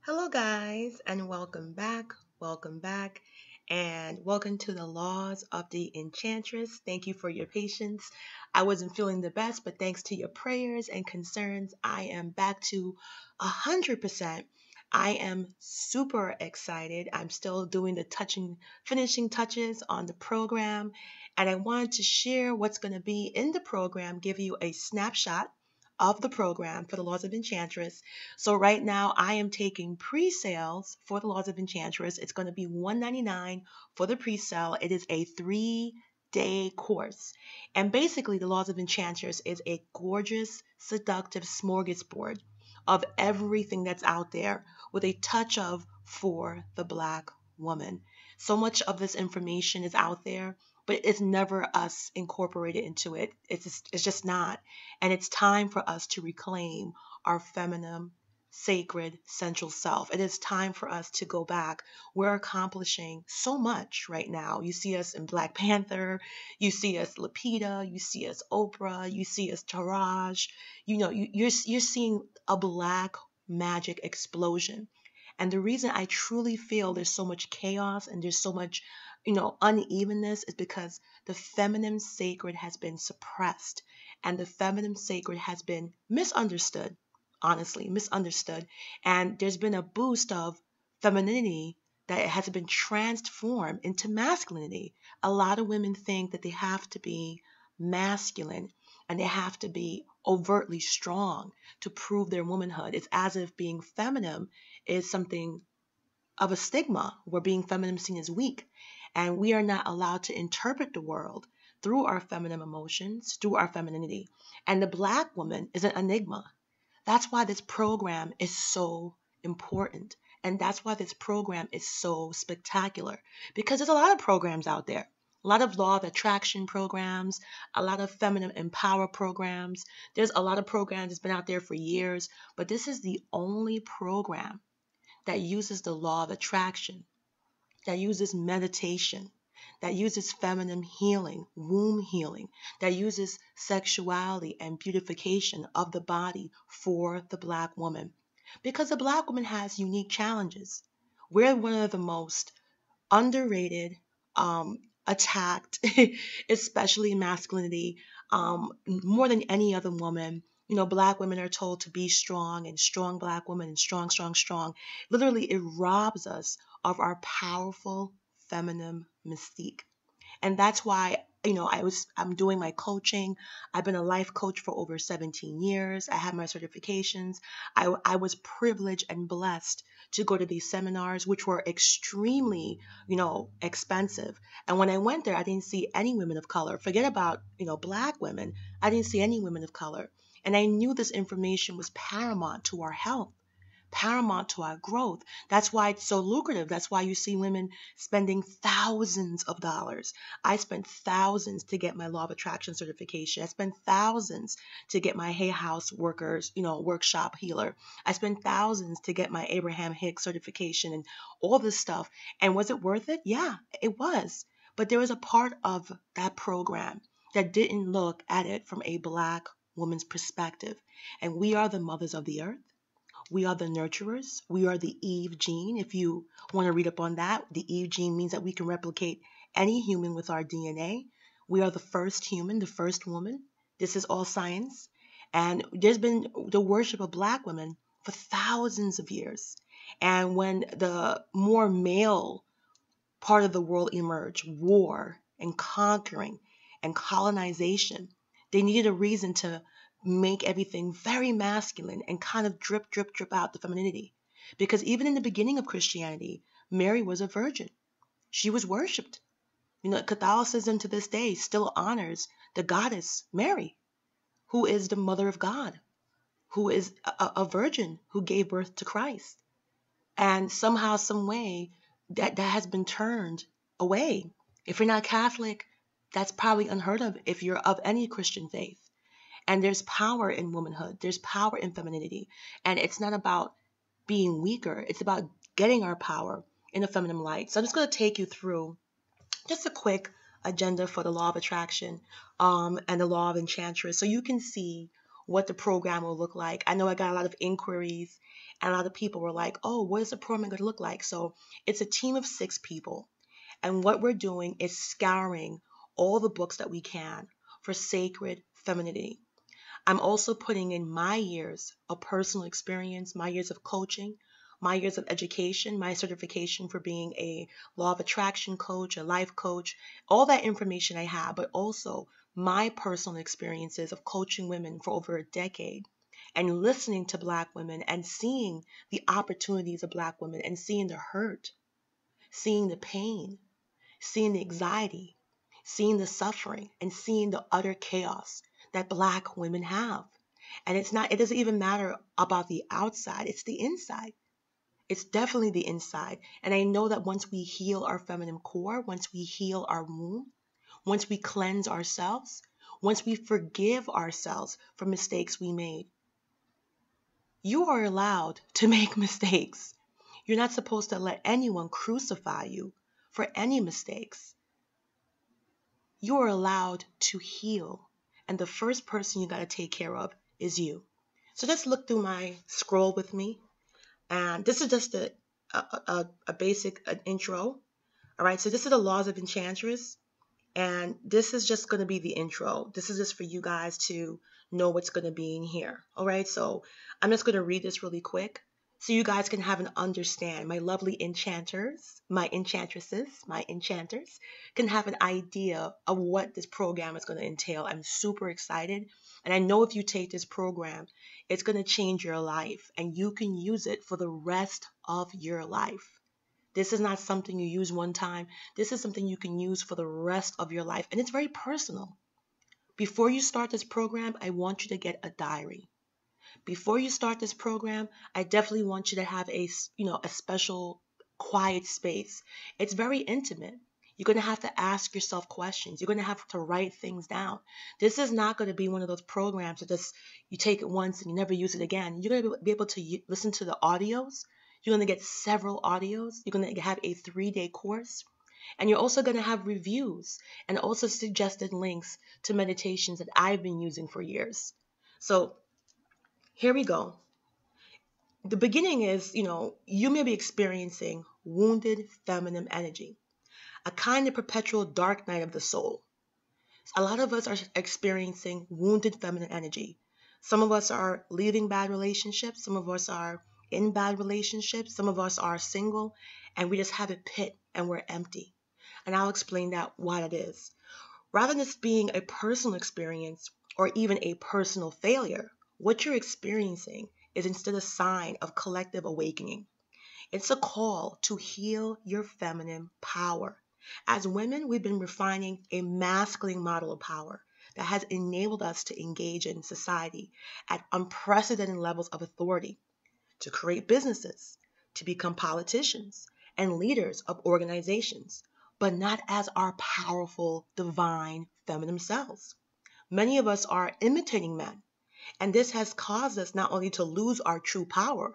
Hello, guys, and welcome back. Welcome back, and welcome to the Laws of the Enchantress. Thank you for your patience. I wasn't feeling the best, but thanks to your prayers and concerns, I am back to 100%. I am super excited. I'm still doing the finishing touches on the program, and I wanted to share what's going to be in the program, give you a snapshot of the program for the Laws of Enchantress. So right now I am taking pre-sales for the Laws of Enchantress. It's going to be $199 for the pre-sale. It is a 3-day course. And basically the Laws of Enchantress is a gorgeous, seductive smorgasbord of everything that's out there with a touch of for the Black woman. So much of this information is out there, but it's never us incorporated into it. It's just not. And it's time for us to reclaim our feminine, sacred, central self. It is time for us to go back. We're accomplishing so much right now. You see us in Black Panther, you see us Lapita, you see us Oprah, you see us Taraj. You're seeing a Black magic explosion. And the reason I truly feel there's so much chaos and there's so much, unevenness is because the feminine sacred has been suppressed and the feminine sacred has been misunderstood, honestly, misunderstood. And there's been a boost of femininity that has been transformed into masculinity. A lot of women think that they have to be masculine and they have to be overtly strong to prove their womanhood. It's as if being feminine is something of a stigma where being feminine is seen as weak. And we are not allowed to interpret the world through our feminine emotions, through our femininity. And the Black woman is an enigma. That's why this program is so important. And that's why this program is so spectacular. Because there's a lot of programs out there. A lot of law of attraction programs, a lot of feminine empower programs. There's a lot of programs that's been out there for years, but this is the only program that uses the law of attraction, that uses meditation, that uses feminine healing, womb healing, that uses sexuality and beautification of the body for the Black woman. Because the Black woman has unique challenges. We're one of the most underrated, attacked, especially in masculinity, more than any other woman. Black women are told to be strong and strong Black women and strong, strong, strong. Literally, it robs us of our powerful feminine mystique. And that's why, I'm doing my coaching. I've been a life coach for over 17 years. I have my certifications. I was privileged and blessed to go to these seminars, which were extremely, expensive. And when I went there, I didn't see any women of color. Forget about, Black women. I didn't see any women of color. And I knew this information was paramount to our health, paramount to our growth. That's why it's so lucrative. That's why you see women spending thousands of dollars. I spent thousands to get my Law of Attraction certification. I spent thousands to get my Hay House Workers, workshop healer. I spent thousands to get my Abraham Hicks certification and all this stuff. And was it worth it? Yeah, it was. But there was a part of that program that didn't look at it from a Black woman's perspective. And we are the mothers of the earth. We are the nurturers. We are the Eve gene. If you want to read up on that, the Eve gene means that we can replicate any human with our DNA. We are the first human, the first woman. This is all science. And there's been the worship of Black women for thousands of years. And when the more male part of the world emerged, war and conquering and colonization, they needed a reason to make everything very masculine and kind of drip, drip, drip out the femininity. Because even in the beginning of Christianity, Mary was a virgin. She was worshipped. Catholicism to this day still honors the goddess Mary, who is the mother of God, who is a virgin who gave birth to Christ. And somehow, some way, that has been turned away. If you're not Catholic, that's probably unheard of if you're of any Christian faith. And there's power in womanhood. There's power in femininity. And it's not about being weaker. It's about getting our power in a feminine light. So I'm just going to take you through just a quick agenda for the Law of Attraction and the Law of Enchantress so you can see what the program will look like. I know I got a lot of inquiries, and a lot of people were like, oh, what is the program going to look like? So it's a team of 6 people. And what we're doing is scouring all the books that we can for sacred femininity. I'm also putting in my years of personal experience, my years of coaching, my years of education, my certification for being a law of attraction coach, a life coach, all that information I have, but also my personal experiences of coaching women for over a decade and listening to Black women and seeing the opportunities of Black women and seeing the hurt, seeing the pain, seeing the anxiety, seeing the suffering, and seeing the utter chaos that Black women have. And it doesn't even matter about the outside, it's the inside. It's definitely the inside. And I know that once we heal our feminine core, once we heal our womb, once we cleanse ourselves, once we forgive ourselves for mistakes we made, you are allowed to make mistakes. You're not supposed to let anyone crucify you for any mistakes. You are allowed to heal. And the first person you got to take care of is you. So just look through my scroll with me. And this is just a basic intro. All right, so this is the Laws of Enchantress. And this is just going to be the intro. This is just for you guys to know what's going to be in here. All right, so I'm just going to read this really quick so you guys can have an understand. My lovely enchanters, my enchantresses, my enchanters can have an idea of what this program is going to entail. I'm super excited. And I know if you take this program, it's going to change your life and you can use it for the rest of your life. This is not something you use one time. This is something you can use for the rest of your life. And it's very personal. Before you start this program, I want you to get a diary. Before you start this program, I definitely want you to have a special quiet space. It's very intimate. You're going to have to ask yourself questions. You're going to have to write things down. This is not going to be one of those programs that just you take it once and you never use it again. You're going to be able to listen to the audios. You're going to get several audios. You're going to have a 3-day course. And you're also going to have reviews and also suggested links to meditations that I've been using for years. So here we go. The beginning is, you may be experiencing wounded feminine energy, a kind of perpetual dark night of the soul. A lot of us are experiencing wounded feminine energy. Some of us are leaving bad relationships. Some of us are in bad relationships. Some of us are single and we just have a pit and we're empty. And I'll explain why that is. Rather than this being a personal experience or even a personal failure, what you're experiencing is instead a sign of collective awakening. It's a call to heal your feminine power. As women, we've been refining a masculine model of power that has enabled us to engage in society at unprecedented levels of authority, to create businesses, to become politicians and leaders of organizations, but not as our powerful, divine, feminine selves. Many of us are imitating men. And this has caused us not only to lose our true power,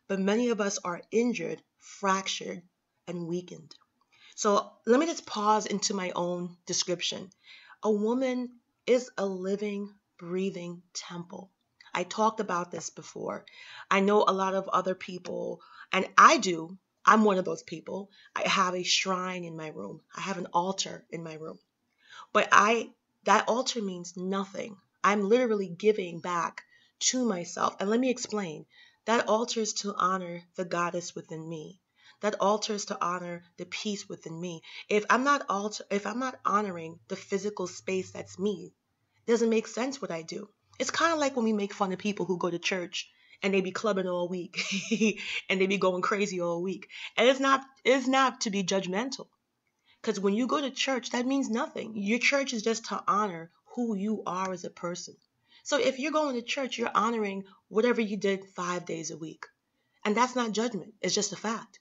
but many of us are injured, fractured, and weakened. So let me just pause into my own description. A woman is a living, breathing temple. I talked about this before. I know a lot of other people, and I'm one of those people. I have a shrine in my room. I have an altar in my room. But that altar means nothing. I'm literally giving back to myself. And let me explain. That altar is to honor the goddess within me. That altar is to honor the peace within me. If I'm not honoring the physical space that's me, it doesn't make sense what I do. It's kind of like when we make fun of people who go to church and they be clubbing all week and they be going crazy all week. And it's not to be judgmental. Because when you go to church, that means nothing. Your church is just to honor who you are as a person. So if you're going to church, you're honoring whatever you did 5 days a week. And that's not judgment. It's just a fact.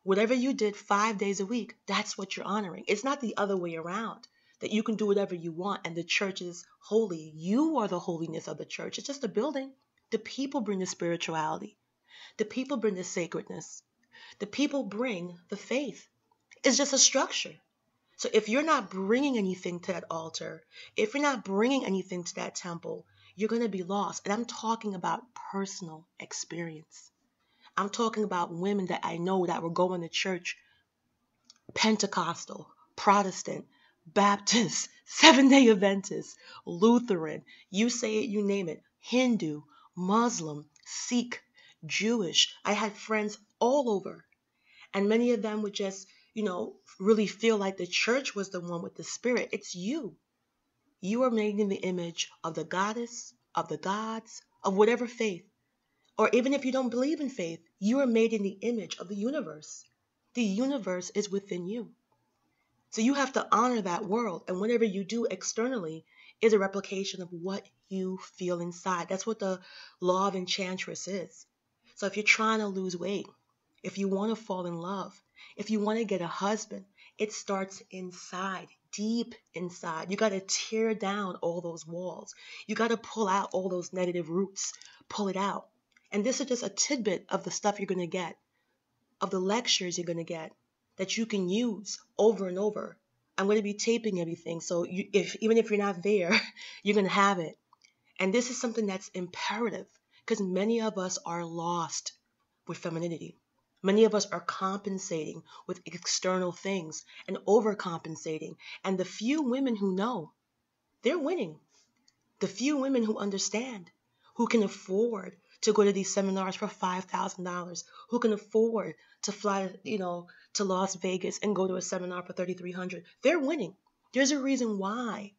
Whatever you did 5 days a week, that's what you're honoring. It's not the other way around, that you can do whatever you want and the church is holy. You are the holiness of the church. It's just a building. The people bring the spirituality. The people bring the sacredness. The people bring the faith. It's just a structure. So if you're not bringing anything to that altar, if you're not bringing anything to that temple, you're going to be lost. And I'm talking about personal experience. I'm talking about women that I know that were going to church, Pentecostal, Protestant, Baptist, Seventh-day Adventist, Lutheran, you say it, you name it, Hindu, Muslim, Sikh, Jewish. I had friends all over. And many of them would just, really feel like the church was the one with the spirit. It's you. You are made in the image of the goddess, of the gods, of whatever faith. Or even if you don't believe in faith, you are made in the image of the universe. The universe is within you. So you have to honor that world. And whatever you do externally is a replication of what you feel inside. That's what the law of Enchantress is. So if you're trying to lose weight, if you want to fall in love, if you want to get a husband, it starts inside, deep inside. You got to tear down all those walls. You got to pull out all those negative roots, pull it out. And this is just a tidbit of the stuff you're going to get, of the lectures you're going to get that you can use over and over. I'm going to be taping everything. So even if you're not there, you're going to have it. And this is something that's imperative because many of us are lost with femininity. Many of us are compensating with external things and overcompensating. And the few women who know, they're winning. The few women who understand, who can afford to go to these seminars for $5,000, who can afford to fly, to Las Vegas and go to a seminar for $3,300, they're winning. There's a reason why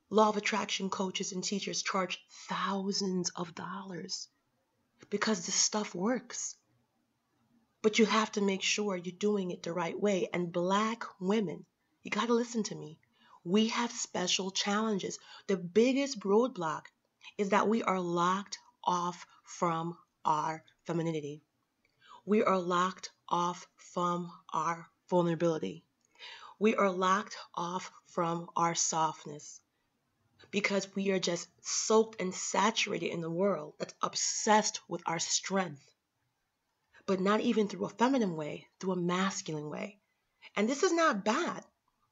law of attraction coaches and teachers charge thousands of dollars, because this stuff works. But you have to make sure you're doing it the right way. And Black women, you got to listen to me. We have special challenges. The biggest roadblock is that we are locked off from our femininity. We are locked off from our vulnerability. We are locked off from our softness because we are just soaked and saturated in the world that's obsessed with our strength, but not even through a feminine way, through a masculine way. And this is not bad.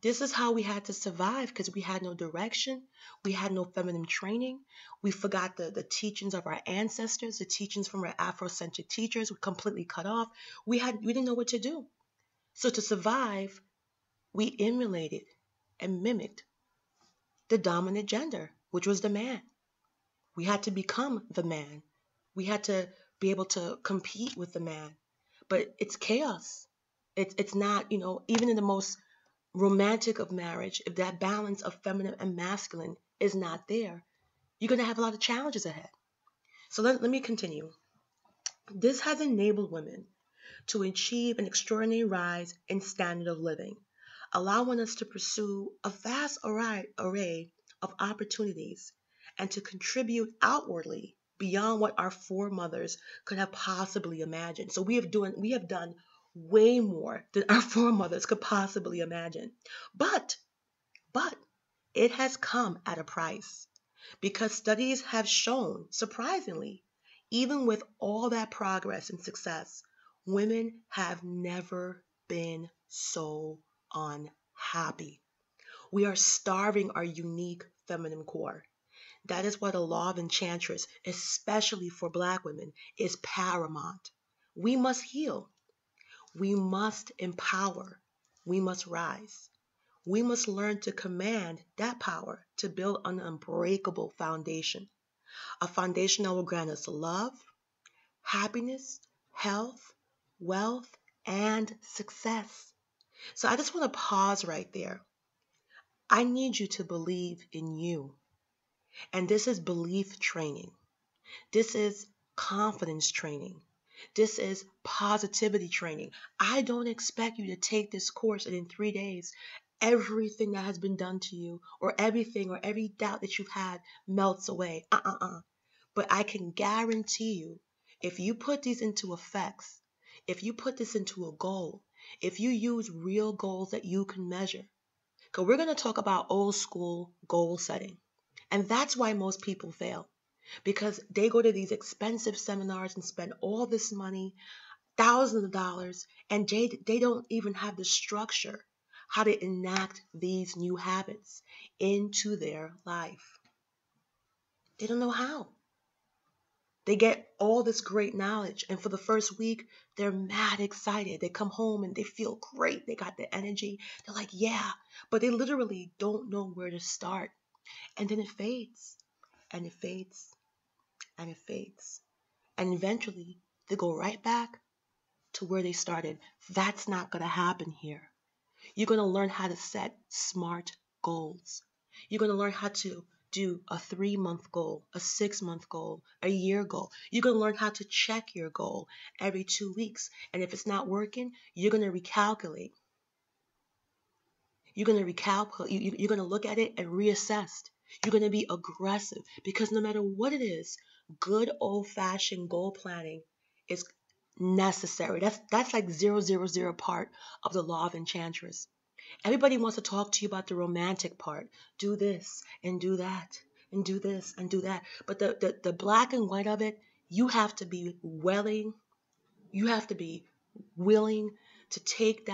This is how we had to survive because we had no direction. We had no feminine training. We forgot the teachings of our ancestors, the teachings from our Afrocentric teachers were completely cut off. We didn't know what to do. So to survive, we emulated and mimicked the dominant gender, which was the man. We had to become the man. We had to be able to compete with the man. But it's chaos. It's not, even in the most romantic of marriage, if that balance of feminine and masculine is not there, you're going to have a lot of challenges ahead. So let me continue. This has enabled women to achieve an extraordinary rise in standard of living, allowing us to pursue a vast array of opportunities and to contribute outwardly beyond what our foremothers could have possibly imagined. So we have done way more than our foremothers could possibly imagine. But it has come at a price, because studies have shown, surprisingly, even with all that progress and success, women have never been so unhappy. We are starving our unique feminine core. That is why the law of Enchantress, especially for Black women, is paramount. We must heal. We must empower. We must rise. We must learn to command that power to build an unbreakable foundation, a foundation that will grant us love, happiness, health, wealth, and success. So I just want to pause right there. I need you to believe in you. And this is belief training. This is confidence training. This is positivity training. I don't expect you to take this course and in 3 days, everything that has been done to you or everything or every doubt that you've had melts away. But I can guarantee you, if you put these into effects, if you put this into a goal, if you use real goals that you can measure, because we're going to talk about old school goal setting. And that's why most people fail, because they go to these expensive seminars and spend all this money, thousands of dollars, and they don't even have the structure how to enact these new habits into their life. They don't know how. They get all this great knowledge, and for the first week, they're mad excited. They come home and they feel great. They got the energy. They're like, yeah, but they literally don't know where to start. And then it fades, and it fades, and it fades. And eventually, they go right back to where they started. That's not going to happen here. You're going to learn how to set smart goals. You're going to learn how to do a 3-month goal, a 6-month goal, a year goal. You're going to learn how to check your goal every 2 weeks. And if it's not working, you're going to recalculate. You're going to recalculate. You're going to look at it and reassess. You're going to be aggressive because no matter what it is, good old-fashioned goal planning is necessary. That's like 000 part of the law of Enchantress. Everybody wants to talk to you about the romantic part. Do this and do that and do this and do that. But the black and white of it, you have to be willing to take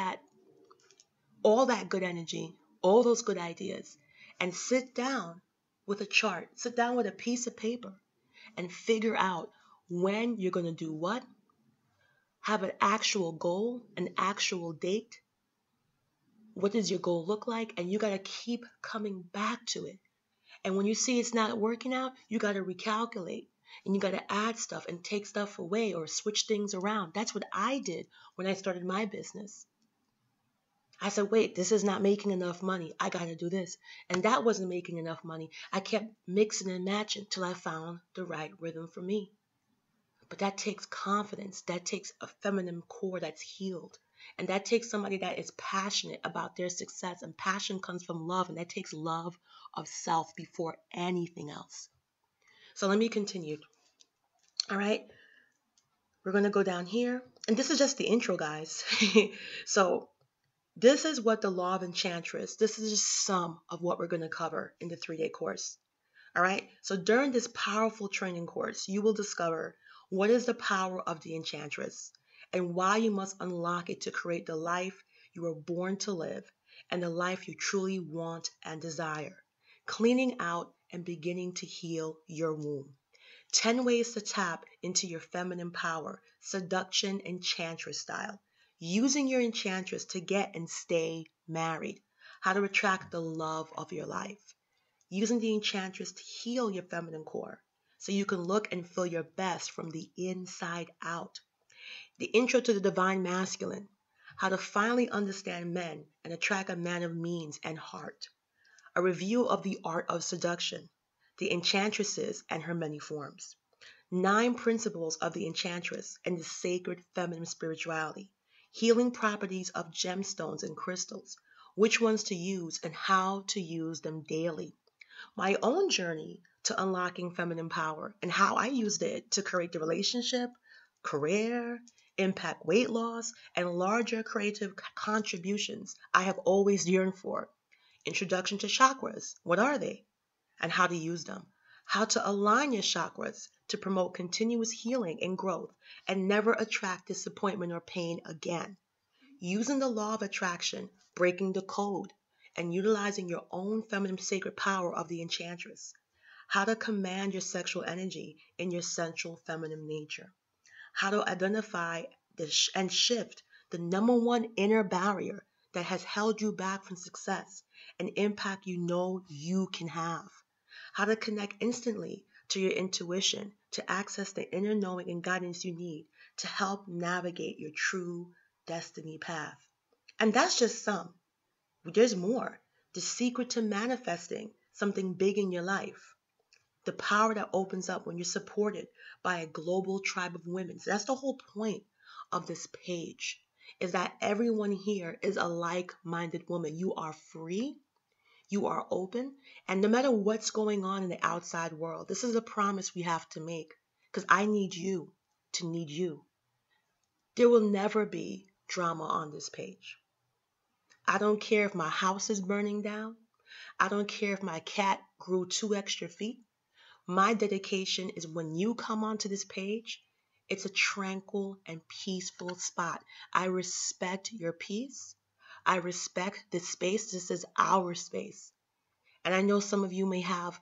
all that good energy, all those good ideas, and sit down with a chart, sit down with a piece of paper and figure out when you're going to do what, have an actual goal, an actual date. What does your goal look like? And you got to keep coming back to it. And when you see it's not working out, you got to recalculate and you got to add stuff and take stuff away or switch things around. That's what I did when I started my business. I said, wait, this is not making enough money. I got to do this. And that wasn't making enough money. I kept mixing and matching till I found the right rhythm for me. But that takes confidence. That takes a feminine core that's healed. And that takes somebody that is passionate about their success. And passion comes from love. And that takes love of self before anything else. So let me continue. All right. We're going to go down here. And this is just the intro, guys. So this is what the Law of Enchantress, this is just some of what we're going to cover in the 3-day course. All right. So during this powerful training course, you will discover what is the power of the Enchantress and why you must unlock it to create the life you were born to live and the life you truly want and desire, cleaning out and beginning to heal your womb. 10 ways to tap into your feminine power, seduction Enchantress style. Using your Enchantress to get and stay married. How to attract the love of your life. Using the Enchantress to heal your feminine core so you can look and feel your best from the inside out. The intro to the divine masculine. How to finally understand men and attract a man of means and heart. A review of the art of seduction. The Enchantresses and her many forms. 9 principles of the Enchantress and the sacred feminine spirituality. Healing properties of gemstones and crystals. Which ones to use and how to use them daily. My own journey to unlocking feminine power and how I used it to create the relationship, career, impact weight loss, and larger creative contributions I have always yearned for. Introduction to chakras. What are they? And how to use them. How to align your chakras to promote continuous healing and growth and never attract disappointment or pain again. Using the law of attraction, breaking the code, and utilizing your own feminine sacred power of the Enchantress. How to command your sexual energy in your central feminine nature. How to identify and shift the number one inner barrier that has held you back from success and impact you know you can have. How to connect instantly to your intuition to access the inner knowing and guidance you need to help navigate your true destiny path. And that's just some. There's more. The secret to manifesting something big in your life. The power that opens up when you're supported by a global tribe of women. So that's the whole point of this page, is that everyone here is a like-minded woman. You are free. You are open. And no matter what's going on in the outside world, this is a promise we have to make because I need you to need you. There will never be drama on this page. I don't care if my house is burning down. I don't care if my cat grew 2 extra feet. My dedication is when you come onto this page, it's a tranquil and peaceful spot. I respect your peace. I respect this space. This is our space. And I know some of you may have,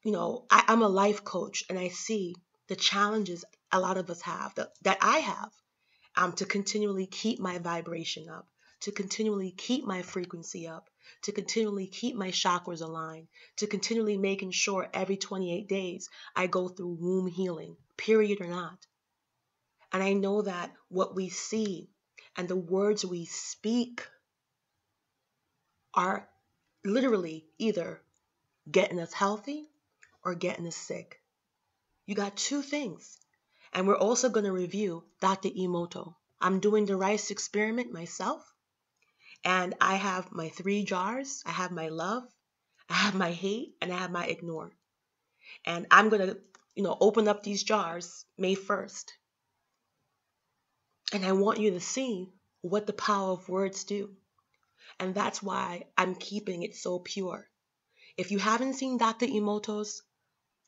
I'm a life coach, and I see the challenges a lot of us have, that I have, to continually keep my vibration up, to continually keep my frequency up, to continually keep my chakras aligned, to continually making sure every 28 days I go through womb healing, period or not. And I know that what we see and the words we speak are literally either getting us healthy or getting us sick. You got two things. And we're also going to review Dr. Emoto. I'm doing the rice experiment myself. And I have my 3 jars. I have my love, I have my hate, and I have my ignore. And I'm going to, open up these jars May 1st. And I want you to see what the power of words do. And that's why I'm keeping it so pure. If you haven't seen Dr. Emoto's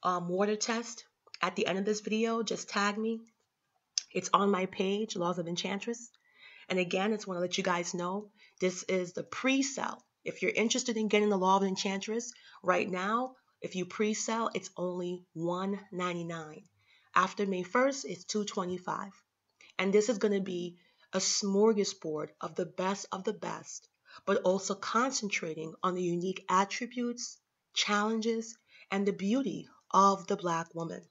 water test, at the end of this video, just tag me. It's on my page, Laws of Enchantress. And again, I just want to let you guys know, this is the pre-sale. If you're interested in getting the Law of Enchantress right now, if you pre-sell, it's only $199. After May 1st, it's $225. And this is going to be a smorgasbord of the best, but also concentrating on the unique attributes, challenges, and the beauty of the Black woman.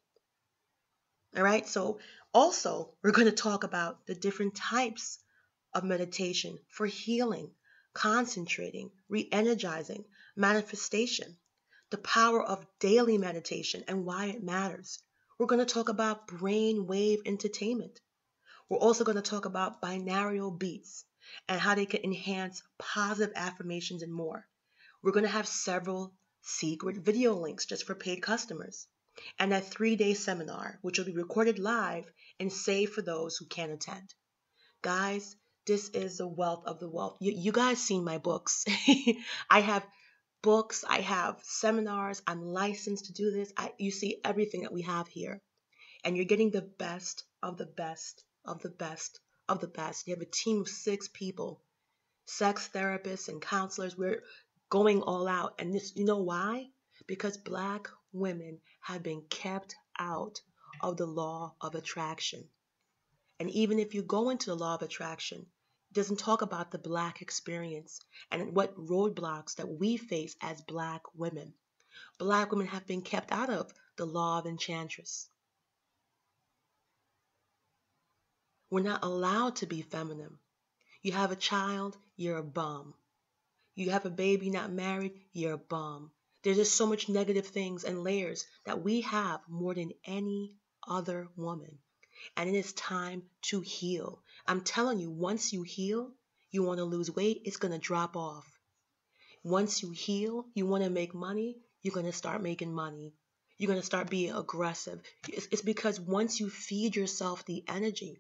All right, so also we're going to talk about the different types of meditation for healing, concentrating, re-energizing, manifestation, the power of daily meditation and why it matters. We're going to talk about brainwave entertainment. We're also going to talk about binaural beats and how they can enhance positive affirmations and more. We're going to have several secret video links just for paid customers, and a 3-day seminar, which will be recorded live and saved for those who can't attend. Guys, this is the wealth of the wealth. You guys seen my books. I have books, I have seminars, I'm licensed to do this. You see everything that we have here. And you're getting the best of the best of the best of the best. You have a team of 6 people, sex therapists and counselors. We're going all out. And this, you know why? Because Black women have been kept out of the law of attraction. And even if you go into the law of attraction, it doesn't talk about the Black experience and what roadblocks that we face as Black women. Black women have been kept out of the law of Enchantress. We're not allowed to be feminine. You have a child, you're a bum. You have a baby not married, you're a bum. There's just so much negative things and layers that we have more than any other woman. And it is time to heal. I'm telling you, once you heal, you want to lose weight, it's going to drop off. Once you heal, you want to make money, you're going to start making money. You're going to start being aggressive. It's because once you feed yourself the energy,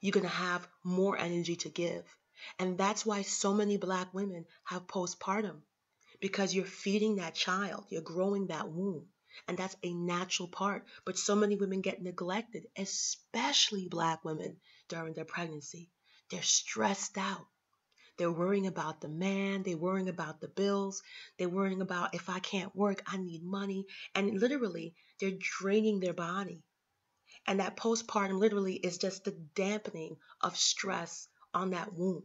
you're going to have more energy to give. And that's why so many Black women have postpartum, because you're feeding that child, you're growing that womb. And that's a natural part. But so many women get neglected, especially Black women during their pregnancy. They're stressed out. They're worrying about the man. They're worrying about the bills. They're worrying about, if I can't work, I need money. And literally, they're draining their body. And that postpartum literally is just the dampening of stress on that womb.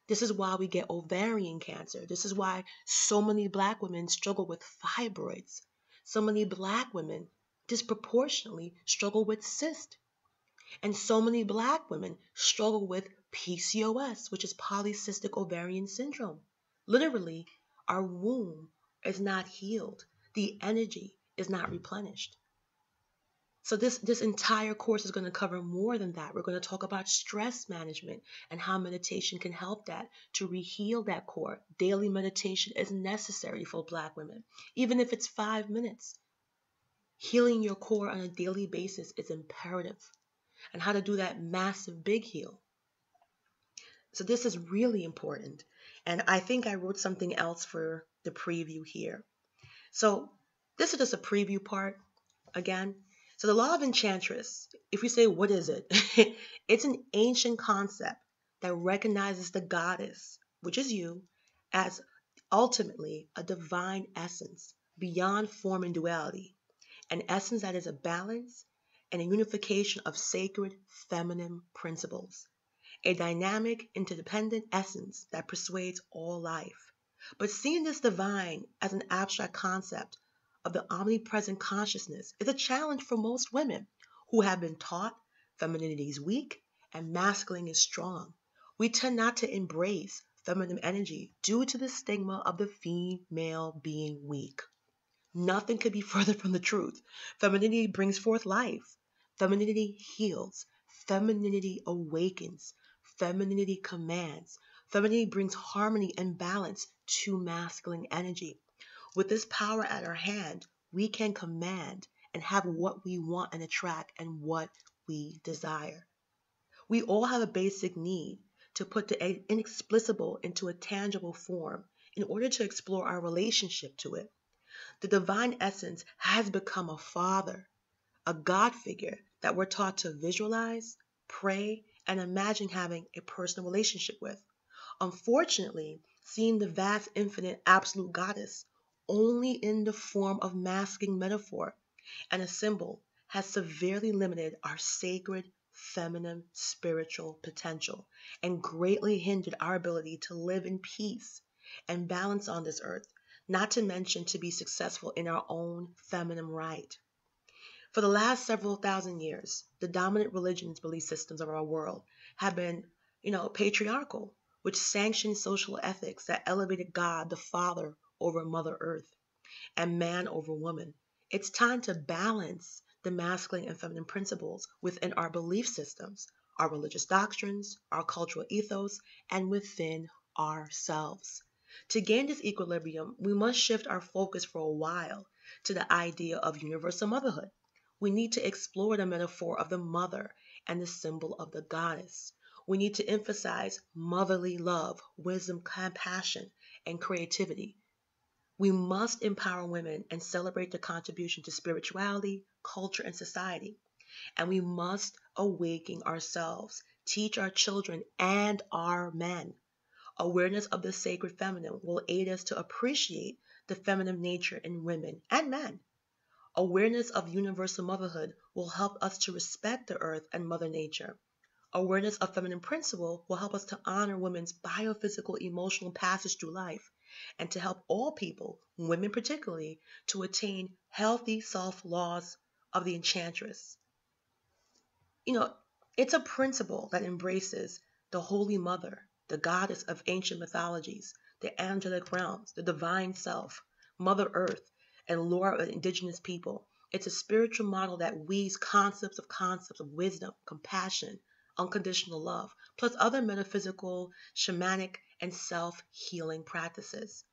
This is why we get ovarian cancer. This is why so many Black women struggle with fibroids. So many Black women disproportionately struggle with cysts. And so many Black women struggle with PCOS, which is polycystic ovarian syndrome. Literally, our womb is not healed. The energy is not replenished. So this entire course is going to cover more than that. We're going to talk about stress management and how meditation can help that to reheal that core. Daily meditation is necessary for Black women, even if it's 5 minutes. Healing your core on a daily basis is imperative, and how to do that massive big heal. So this is really important. And I think I wrote something else for the preview here. So this is just a preview part again. So the law of Enchantress, if we say, what is it? It's an ancient concept that recognizes the goddess, which is you, as ultimately a divine essence beyond form and duality, an essence that is a balance and a unification of sacred feminine principles, a dynamic, interdependent essence that persuades all life. But seeing this divine as an abstract concept of the omnipresent consciousness is a challenge for most women who have been taught femininity is weak and masculine is strong. We tend not to embrace feminine energy due to the stigma of the female being weak. Nothing could be further from the truth. Femininity brings forth life. Femininity heals. Femininity awakens. Femininity commands. Femininity brings harmony and balance to masculine energy. With this power at our hand, we can command and have what we want and attract and what we desire. We all have a basic need to put the inexplicable into a tangible form in order to explore our relationship to it. The divine essence has become a father, a God figure that we're taught to visualize, pray, and imagine having a personal relationship with. Unfortunately, seeing the vast, infinite, absolute goddess only in the form of masking metaphor and a symbol has severely limited our sacred, feminine, spiritual potential and greatly hindered our ability to live in peace and balance on this earth, not to mention to be successful in our own feminine right. For the last several thousand years, the dominant religions, belief systems of our world have been, patriarchal, which sanctioned social ethics that elevated God the Father over Mother Earth and man over woman. It's time to balance the masculine and feminine principles within our belief systems, our religious doctrines, our cultural ethos, and within ourselves. To gain this equilibrium, we must shift our focus for a while to the idea of universal motherhood. We need to explore the metaphor of the mother and the symbol of the goddess. We need to emphasize motherly love, wisdom, compassion, and creativity. We must empower women and celebrate their contribution to spirituality, culture, and society. And we must awaken ourselves, teach our children and our men. Awareness of the sacred feminine will aid us to appreciate the feminine nature in women and men. Awareness of universal motherhood will help us to respect the earth and Mother Nature. Awareness of feminine principle will help us to honor women's biophysical emotional passage through life and to help all people, women particularly, to attain healthy self-laws of the Enchantress. You know, it's a principle that embraces the Holy Mother, the goddess of ancient mythologies, the angelic realms, the divine self, Mother Earth, and Lord of indigenous people. It's a spiritual model that weaves concepts of wisdom, compassion, unconditional love, plus other metaphysical, shamanic, and self-healing practices.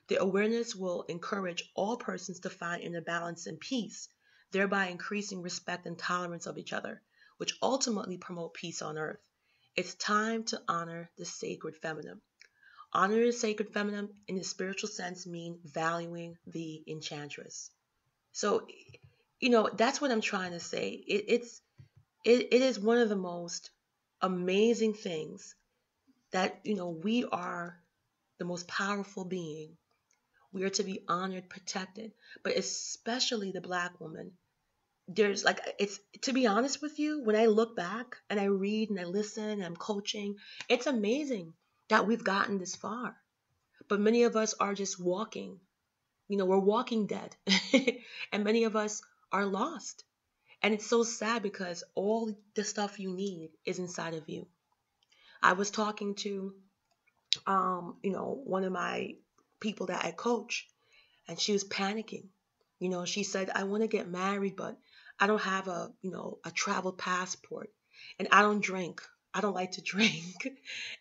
The awareness will encourage all persons to find inner balance and peace, thereby increasing respect and tolerance of each other, which ultimately promote peace on earth. It's time to honor the sacred feminine. Honor the sacred feminine in the spiritual sense means valuing the enchantress. So, that's what I'm trying to say. It is one of the most amazing things that, we are the most powerful being. We are to be honored, protected, but especially the Black woman. There's it's, to be honest with you, when I look back and I read and I listen and I'm coaching, it's amazing that we've gotten this far. But many of us are just walking. We're walking dead. And many of us are lost. And it's so sad because all the stuff you need is inside of you. I was talking to, one of my people that I coach, and she was panicking. She said, I want to get married, but I don't have a travel passport, and I don't drink. I don't like to drink,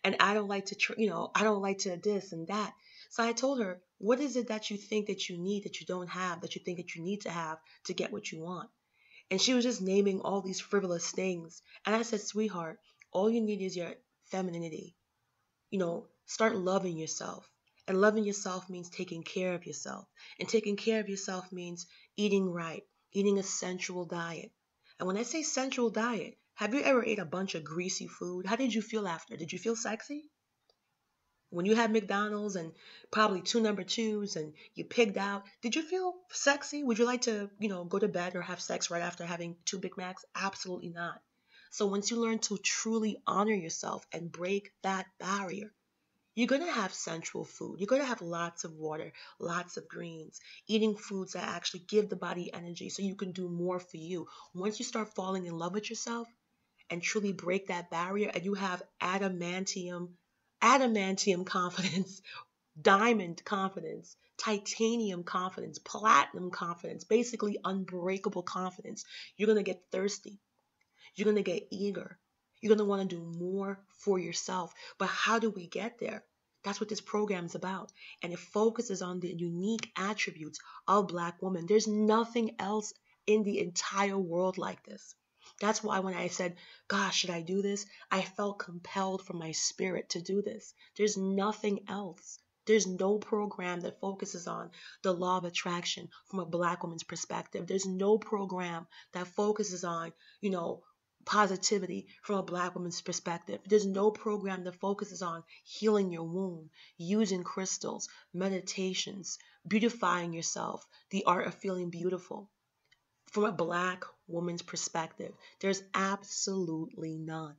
and I don't like to, I don't like to this and that. So I told her, what is it that you think that you need that you don't have, that you think that you need to have to get what you want? And she was just naming all these frivolous things. And I said, sweetheart, all you need is your femininity. Start loving yourself. And loving yourself means taking care of yourself. And taking care of yourself means eating right, eating a sensual diet. And when I say sensual diet, have you ever ate a bunch of greasy food? How did you feel after? Did you feel sexy? When you had McDonald's and probably two number twos and you pigged out, did you feel sexy? Would you like to, go to bed or have sex right after having two Big Macs? Absolutely not. So once you learn to truly honor yourself and break that barrier, you're going to have sensual food. You're going to have lots of water, lots of greens, eating foods that actually give the body energy so you can do more for you. Once you start falling in love with yourself and truly break that barrier, and you have adamantium confidence, diamond confidence, titanium confidence, platinum confidence, basically unbreakable confidence, you're going to get thirsty. You're going to get eager. You're going to want to do more for yourself. But how do we get there? That's what this program is about. And it focuses on the unique attributes of Black women. There's nothing else in the entire world like this. That's why when I said, gosh, should I do this? I felt compelled from my spirit to do this. There's nothing else. There's no program that focuses on the law of attraction from a Black woman's perspective. There's no program that focuses on, positivity from a Black woman's perspective. There's no program that focuses on healing your womb, using crystals, meditations, beautifying yourself, the art of feeling beautiful. From a Black woman's perspective, there's absolutely none.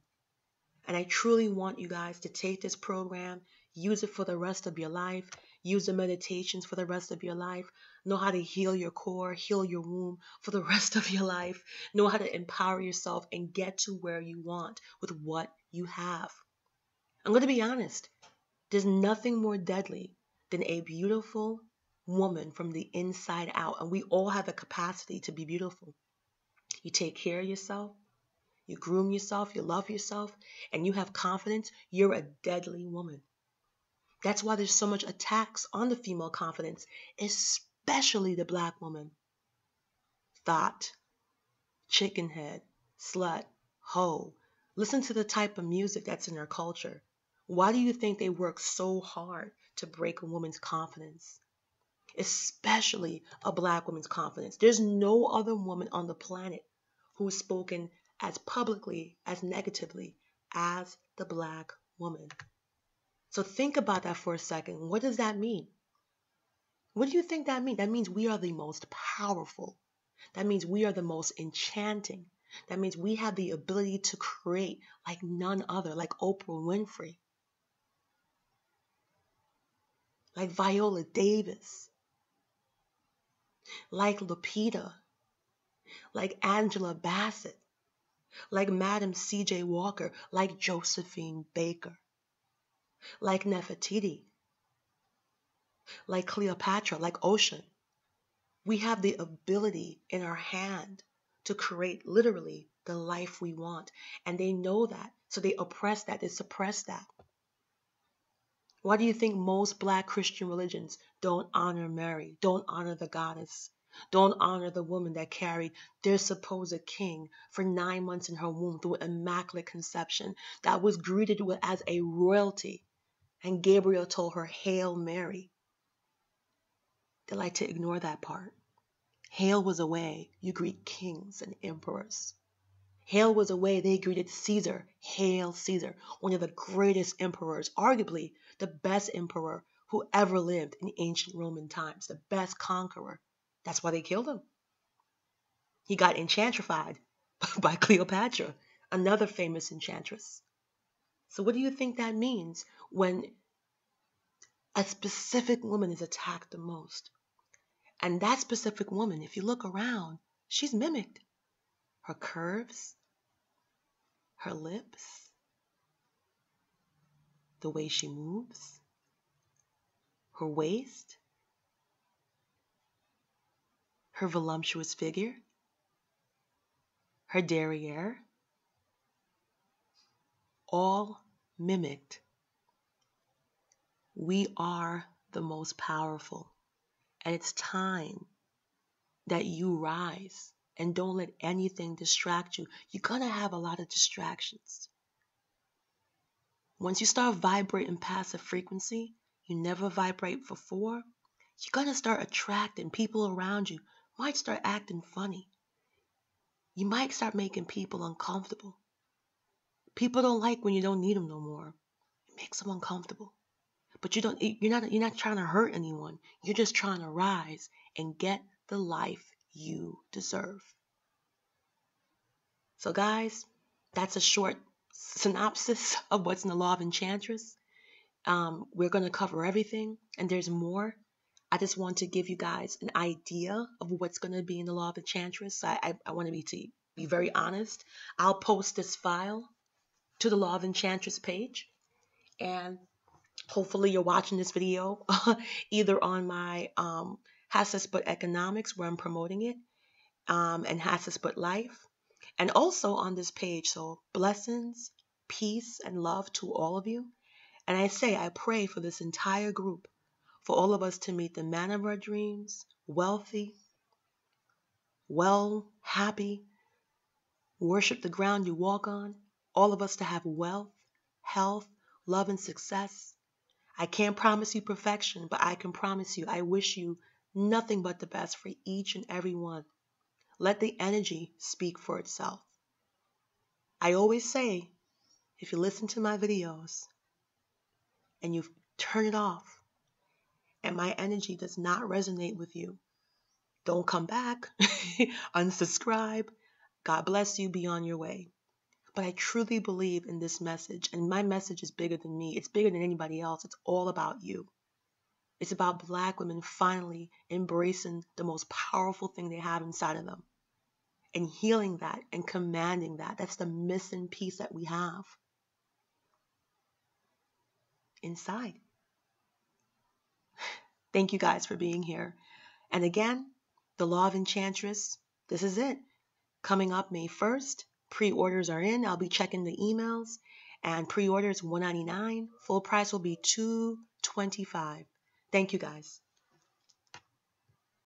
And I truly want you guys to take this program, use it for the rest of your life, use the meditations for the rest of your life, know how to heal your core, heal your womb for the rest of your life, know how to empower yourself and get to where you want with what you have. I'm going to be honest, there's nothing more deadly than a beautiful woman from the inside out, and we all have the capacity to be beautiful. You take care of yourself, you groom yourself, you love yourself, and you have confidence, you're a deadly woman. That's why there's so much attacks on the female confidence, especially the Black woman. Thought, chicken head, slut, hoe. Listen to the type of music that's in our culture. Why do you think they work so hard to break a woman's confidence? Especially a Black woman's confidence. There's no other woman on the planet who's spoken as publicly, as negatively as the Black woman. So think about that for a second. What does that mean? What do you think that means? That means we are the most powerful. That means we are the most enchanting. That means we have the ability to create like none other, like Oprah Winfrey, like Viola Davis, like Lupita, like Angela Bassett, like Madam C.J. Walker, like Josephine Baker, like Nefertiti, like Cleopatra, like Ocean. We have the ability in our hand to create literally the life we want. And they know that. So they oppress that, they suppress that. Why do you think most Black Christian religions don't honor Mary, don't honor the goddess, don't honor the woman that carried their supposed king for 9 months in her womb through immaculate conception, that was greeted with as a royalty? And Gabriel told her, Hail Mary. They like to ignore that part. Hail was a way you greet kings and emperors. Hail was a way they greeted Caesar. Hail Caesar, one of the greatest emperors, arguably the best emperor who ever lived in ancient Roman times, the best conqueror. That's why they killed him. He got enchantrified by Cleopatra, another famous enchantress. So what do you think that means when a specific woman is attacked the most? And that specific woman, if you look around, she's mimicked. Her curves, her lips, the way she moves, her waist, her voluptuous figure, her derriere, all mimicked. We are the most powerful, and it's time that you rise and don't let anything distract you. You're gonna have a lot of distractions. Once you start vibrating past a frequency you never vibrate before, you're gonna start attracting people around you, might start acting funny. You might start making people uncomfortable. People don't like when you don't need them no more. It makes them uncomfortable. But you're not trying to hurt anyone. You're just trying to rise and get the life you deserve. So guys, that's a short synopsis of what's in the Law of Enchantress. We're going to cover everything, and there's more. I just want to give you guys an idea of what's going to be in the Law of Enchantress. I want to be very honest. I'll post this file to the Law of Enchantress page, and hopefully you're watching this video either on my Has to Split Economics, where I'm promoting it, and Has to Split Life, and also on this page. So blessings, peace, and love to all of you. And I pray for this entire group, for all of us to meet the man of our dreams, wealthy, well, happy, worship the ground you walk on, all of us to have wealth, health, love, and success. I can't promise you perfection, but I can promise you, I wish you nothing but the best for each and every one. Let the energy speak for itself. I always say, if you listen to my videos and you turn it off and my energy does not resonate with you, don't come back, unsubscribe. God bless you, be on your way. But I truly believe in this message, and my message is bigger than me. It's bigger than anybody else. It's all about you. It's about Black women finally embracing the most powerful thing they have inside of them and healing that and commanding that. That's the missing piece that we have inside. Thank you guys for being here. And again, the Law of Enchantress, this is it. Coming up May 1st, pre-orders are in. I'll be checking the emails. And pre-orders $199. Full price will be $225. Thank you guys.